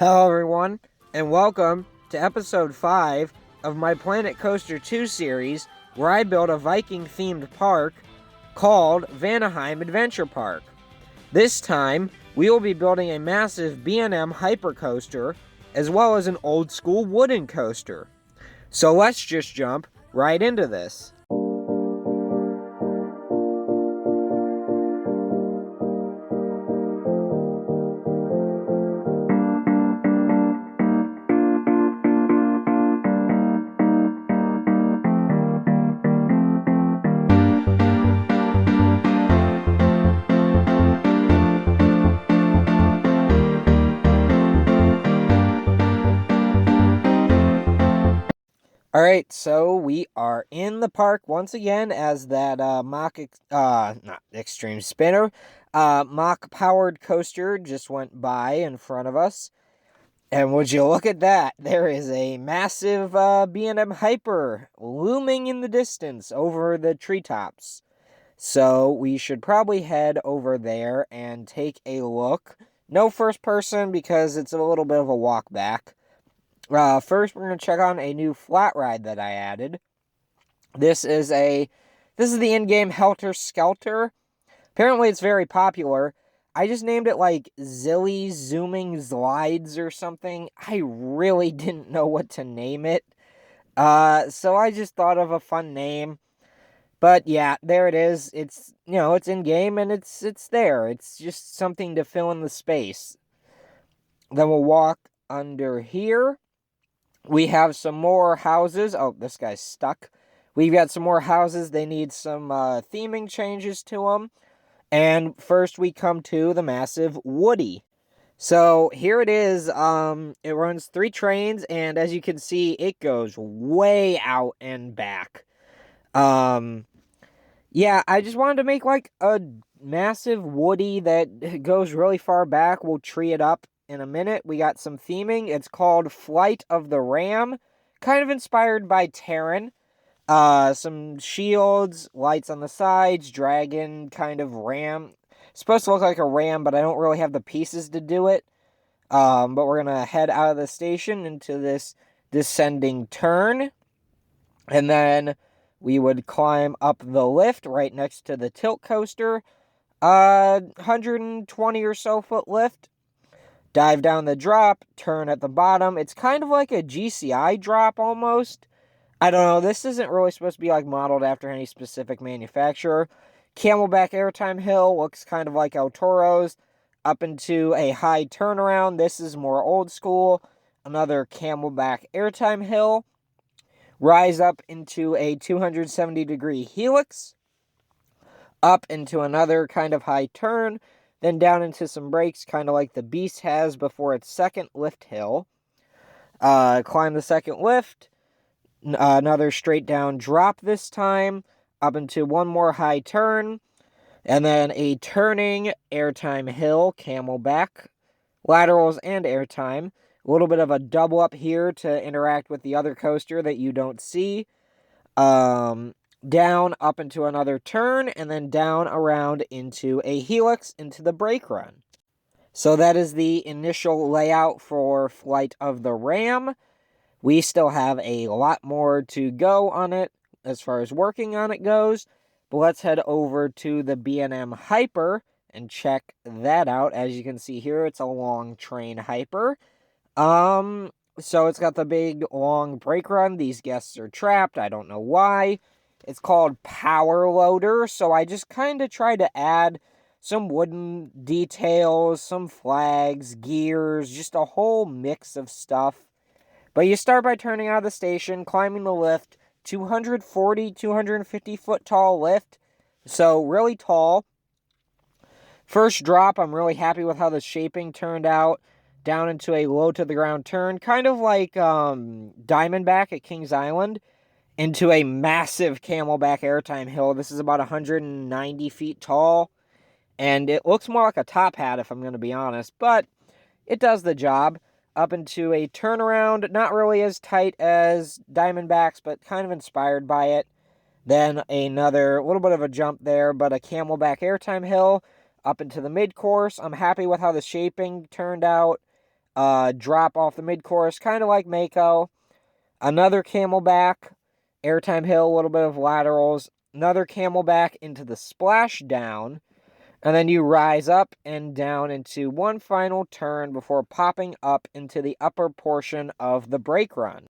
Hello, everyone, and welcome to episode 5 of my Planet Coaster 2 series, where I build a Viking themed park called Vanaheim Adventure Park. This time, we will be building a massive B&M Hyper Coaster, as well as an old school wooden coaster. So let's just jump right into this. Alright, so we are in the park once again as that not extreme spinner, mock-powered coaster just went by in front of us. And would you look at that? There is a massive B&M Hyper looming in the distance over the treetops. So we should probably head over there and take a look. No first person because it's a little bit of a walk back. First, we're going to check on a new flat ride that I added. This is the in-game Helter Skelter. Apparently, it's very popular. I just named it like Zilly Zooming Slides or something. I really didn't know what to name it. So I just thought of a fun name. But yeah, there it is. It's in-game and it's there. It's just something to fill in the space. Then we'll walk under here. We have some more houses. Oh, this guy's stuck. We've got some more houses. They need some theming changes to them. And first we come to the massive Woody. So here it is. It runs 3 trains, and as you can see, it goes way out and back. Yeah, I just wanted to make like a massive Woody that goes really far back. We'll tree it up in a minute. We got some theming. It's called Flight of the Ram, kind of inspired by Terran. Some shields, lights on the sides, dragon kind of ram. It's supposed to look like a ram, but I don't really have the pieces to do it. But we're gonna head out of the station into this descending turn, and then we would climb up the lift right next to the tilt coaster. 120 or so foot lift. Dive down the drop, turn at the bottom. It's kind of like a GCI drop almost. I don't know, this isn't really supposed to be like modeled after any specific manufacturer. Camelback airtime hill looks kind of like El Toro's. Up into a high turnaround. This is more old school. Another camelback airtime hill. Rise up into a 270-degree helix. Up into another kind of high turn. Then down into some brakes, kind of like the Beast has before its second lift hill. Climb the second lift. Another straight down drop this time, up into one more high turn, and then a turning airtime hill, camelback, laterals and airtime. A little bit of a double up here to interact with the other coaster that you don't see. Down, up into another turn, and then down around into a helix into the brake run. So that is the initial layout for Flight of the Ram. We still have a lot more to go on it as far as working on it goes. But let's head over to the B&M Hyper and check that out. As you can see here, it's a long train Hyper. So it's got the big long brake run. These guests are trapped. I don't know why. It's called Power Loader. So I just kind of try to add some wooden details, some flags, gears, just a whole mix of stuff. But you start by turning out of the station, climbing the lift, 240, 250 foot tall lift, so really tall. First drop, I'm really happy with how the shaping turned out, down into a low to the ground turn, kind of like Diamondback at Kings Island, into a massive camelback airtime hill. This is about 190 feet tall, and it looks more like a top hat if I'm going to be honest, but it does the job. Up into a turnaround, not really as tight as Diamondbacks, but kind of inspired by it. Then another little bit of a jump there, but a camelback airtime hill up into the mid-course. I'm happy with how the shaping turned out. drop off the mid-course, kind of like Mako. Another camelback, airtime hill, a little bit of laterals. Another camelback into the splashdown. And then you rise up and down into one final turn before popping up into the upper portion of the brake run.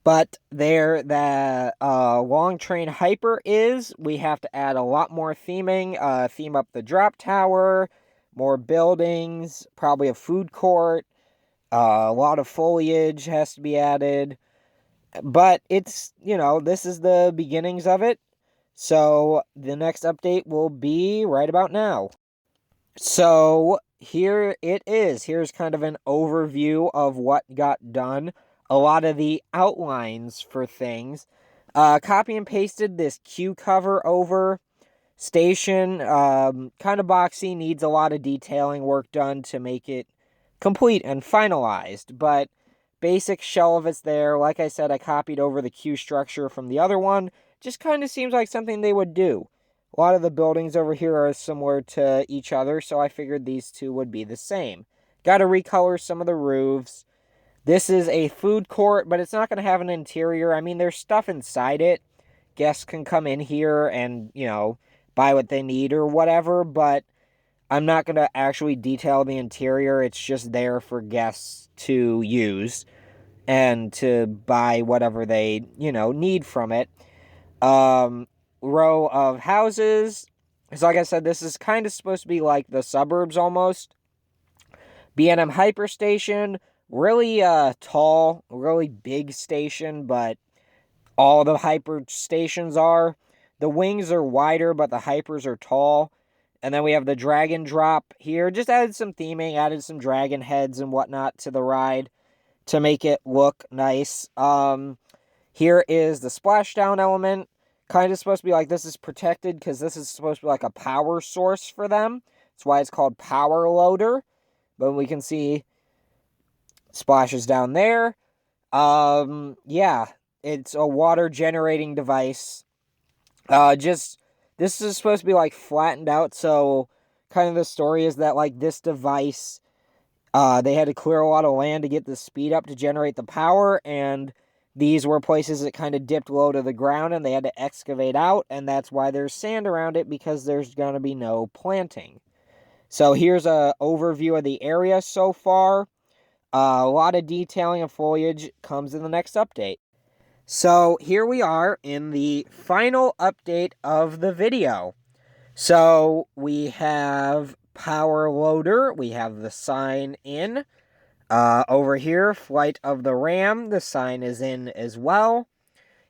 But there the long train hyper is, we have to add a lot more theming, theme up the drop tower, more buildings, probably a food court, a lot of foliage has to be added. But it's, this is the beginnings of it. So the next update will be right about now. So here it is. Here's kind of an overview of what got done. A lot of the outlines for things. Copy and pasted this queue cover over. Station, kind of boxy, needs a lot of detailing work done to make it complete and finalized. But basic shell of it's there. Like I said, I copied over the queue structure from the other one. Just kind of seems like something they would do. A lot of the buildings over here are similar to each other, so I figured these two would be the same. Got to recolor some of the roofs. This is a food court, but it's not going to have an interior. I mean, there's stuff inside it. Guests can come in here and, buy what they need or whatever, but I'm not going to actually detail the interior. It's just there for guests to use and to buy whatever they, need from it. Row of houses. So like I said, this is kind of supposed to be like the suburbs almost. B&M Hyper Station, really tall, really big station, but all the hyper stations are. The wings are wider, but the hypers are tall. And then we have the dragon drop here. Just added some theming, added some dragon heads and whatnot to the ride to make it look nice. Here is the splashdown element. Kind of supposed to be like, this is protected because this is supposed to be like a power source for them. That's why it's called Power Loader. But we can see splashes down there. Yeah, it's a water generating device. This is supposed to be like flattened out. So kind of the story is that like this device, they had to clear a lot of land to get the speed up to generate the power, and these were places that kind of dipped low to the ground and they had to excavate out, and that's why there's sand around it, because there's going to be no planting. So here's an overview of the area so far. A lot of detailing and foliage comes in the next update. So here we are in the final update of the video. So we have Power Loader, we have the sign in. Over here, Flight of the Ram, the sign is in as well.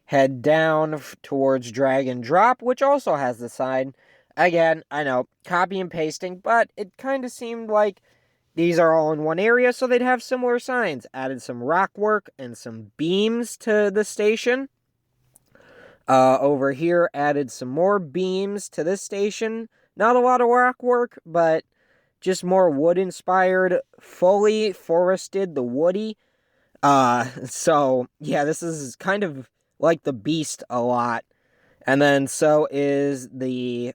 Head down towards Dragon Drop, which also has the sign. Again, I know, copy and pasting, but it kind of seemed like these are all in one area, so they'd have similar signs. Added some rock work and some beams to the station. Over here, added some more beams to this station. Not a lot of rock work, but just more wood-inspired, fully forested the woody. So, yeah, this is kind of like the Beast a lot. And then so is the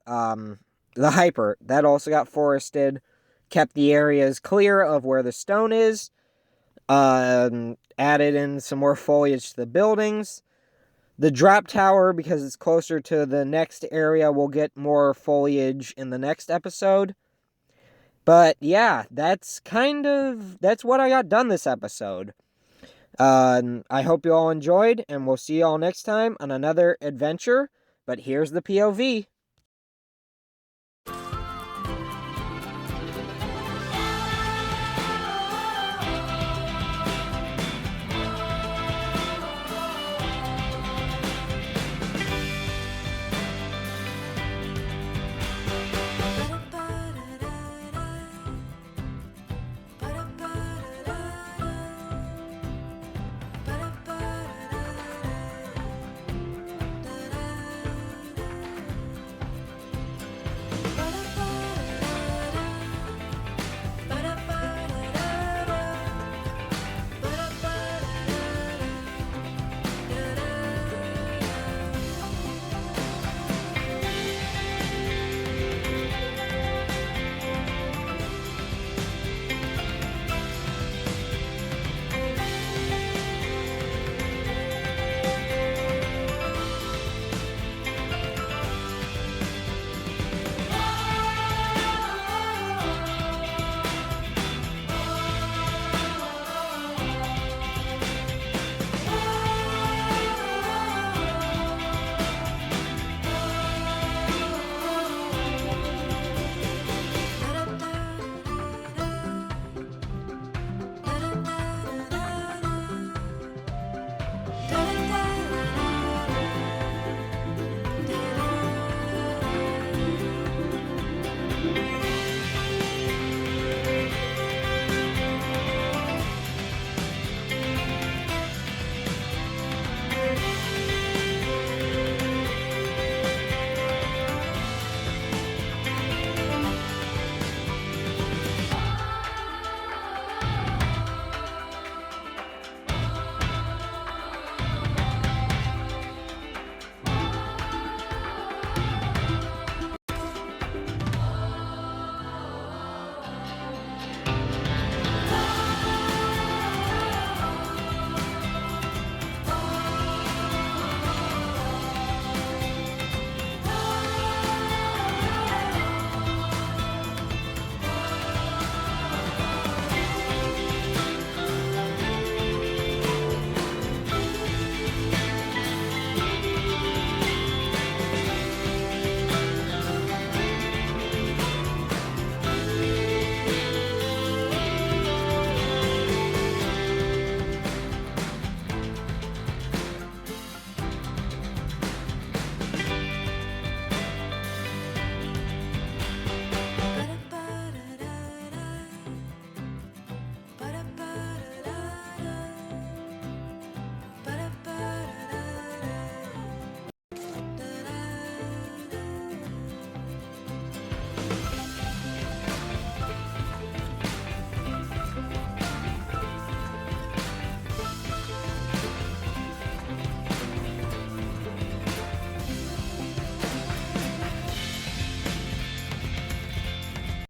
Hyper. That also got forested. Kept the areas clear of where the stone is. Added in some more foliage to the buildings. The drop tower, because it's closer to the next area, will get more foliage in the next episode. But yeah, that's what I got done this episode. I hope you all enjoyed, and we'll see you all next time on another adventure. But here's the POV.